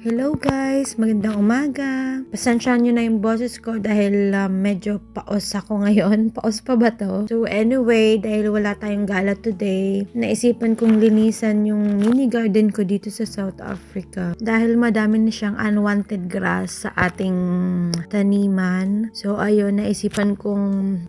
Hello guys! Magandang umaga! Pasensyahan nyo na yung boses ko dahil medyo paos ako ngayon. Paos pa ba to? So anyway, dahil wala tayong gala today, naisipan kong linisan yung mini garden ko dito sa South Africa. Dahil madami na siyang unwanted grass sa ating taniman. So ayun, naisipan kong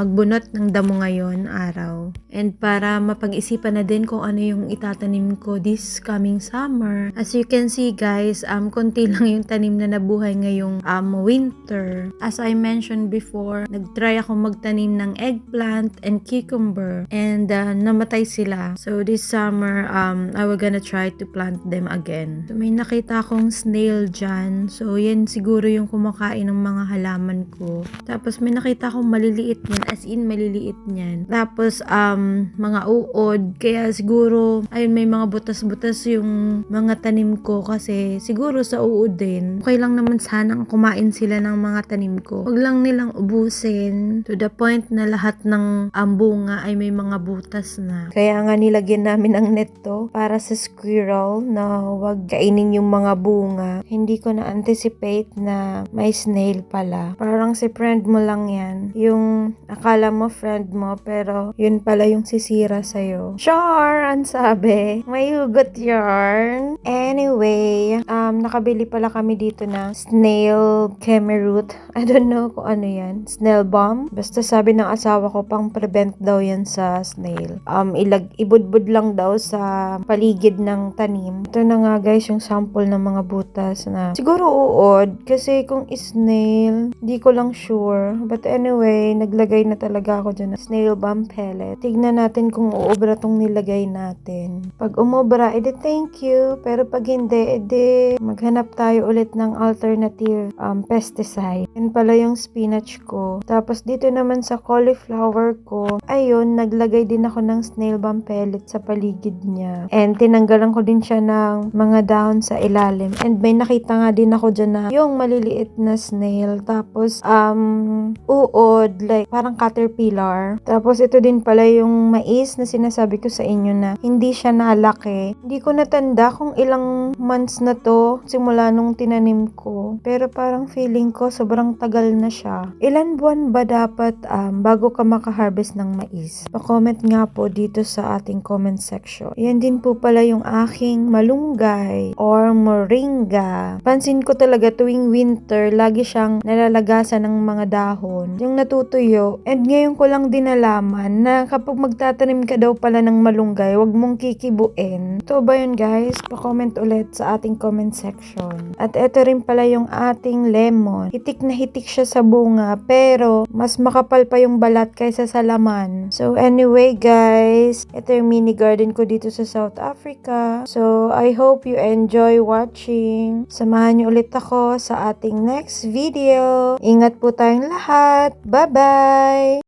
magbunot ng damo ngayon araw. And para mapag-isipan na din kung ano yung itatanim ko this coming summer. As you can see guys, konti lang yung tanim na nabuhay ngayong winter. As I mentioned before, nagtry ako magtanim ng eggplant and cucumber and namatay sila. So this summer, I was gonna try to plant them again. So may nakita akong snail dyan. So yan siguro yung kumakain ng mga halaman ko. Tapos may nakita akong maliliit niyan, as in maliliit niyan. Tapos mga uod, kaya siguro ayun may mga butas-butas yung mga tanim ko kasi siguro sa uod din. Okay lang naman sanang kumain sila ng mga tanim ko. Huwag lang nilang ubusin to the point na lahat ng bunga ay may mga butas na. Kaya nga nilagyan namin ang net to para sa squirrel na huwag kainin yung mga bunga. Hindi ko na-anticipate na may snail pala. Parang si friend mo lang yan. Yung akala mo friend mo pero yun pala yung sisira sa'yo. Sure! Ang sabi. May hugot yarn. Anyway, nakabili pala kami dito ng snail kemerut. I don't know kung ano yan. Snail bomb. Basta sabi ng asawa ko pang prevent daw yan sa snail. Ibudbud lang daw sa paligid ng tanim. Ito na nga guys yung sample ng mga butas na siguro uod kasi kung snail, di ko lang sure. But anyway, naglagay na talaga ako dyan ng snail bomb pellet. Tignan natin kung uobra tong nilagay natin. Pag umobra, edi thank you. Pero pag hindi, edi maghanap tayo ulit ng alternative pesticide. Yan pala yung spinach ko. Tapos dito naman sa cauliflower ko, ayun, naglagay din ako ng snail bomb pellet sa paligid niya. And tinanggalan ko din siya ng mga dahon sa ilalim. And may nakita nga din ako dyan na yung maliliit na snail. Tapos, uod, like parang caterpillar. Tapos ito din pala yung mais na sinasabi ko sa inyo na hindi siya nalaki. Hindi ko natanda kung ilang months na to simula nung tinanim ko. Pero parang feeling ko sobrang tagal na siya. Ilan buwan ba dapat bago ka makaharvest ng mais? Pa-comment nga po dito sa ating comment section. Yan din po pala yung aking malunggay or moringa. Pansin ko talaga tuwing winter, lagi siyang nalalagasan ng mga dahon. Yung natutuyo. And ngayon ko lang din nalaman na kapag magtatanim ka daw pala ng malunggay, wag mong kikibuin. Ito ba yun guys? Pa-comment ulit sa ating comment section. At ito rin pala yung ating lemon. Hitik na hitik siya sa bunga pero mas makapal pa yung balat kaysa sa laman. So anyway guys, ito yung mini garden ko dito sa South Africa. So I hope you enjoy watching. Samahan niyo ulit ako sa ating next video. Ingat po tayong lahat. Bye-bye!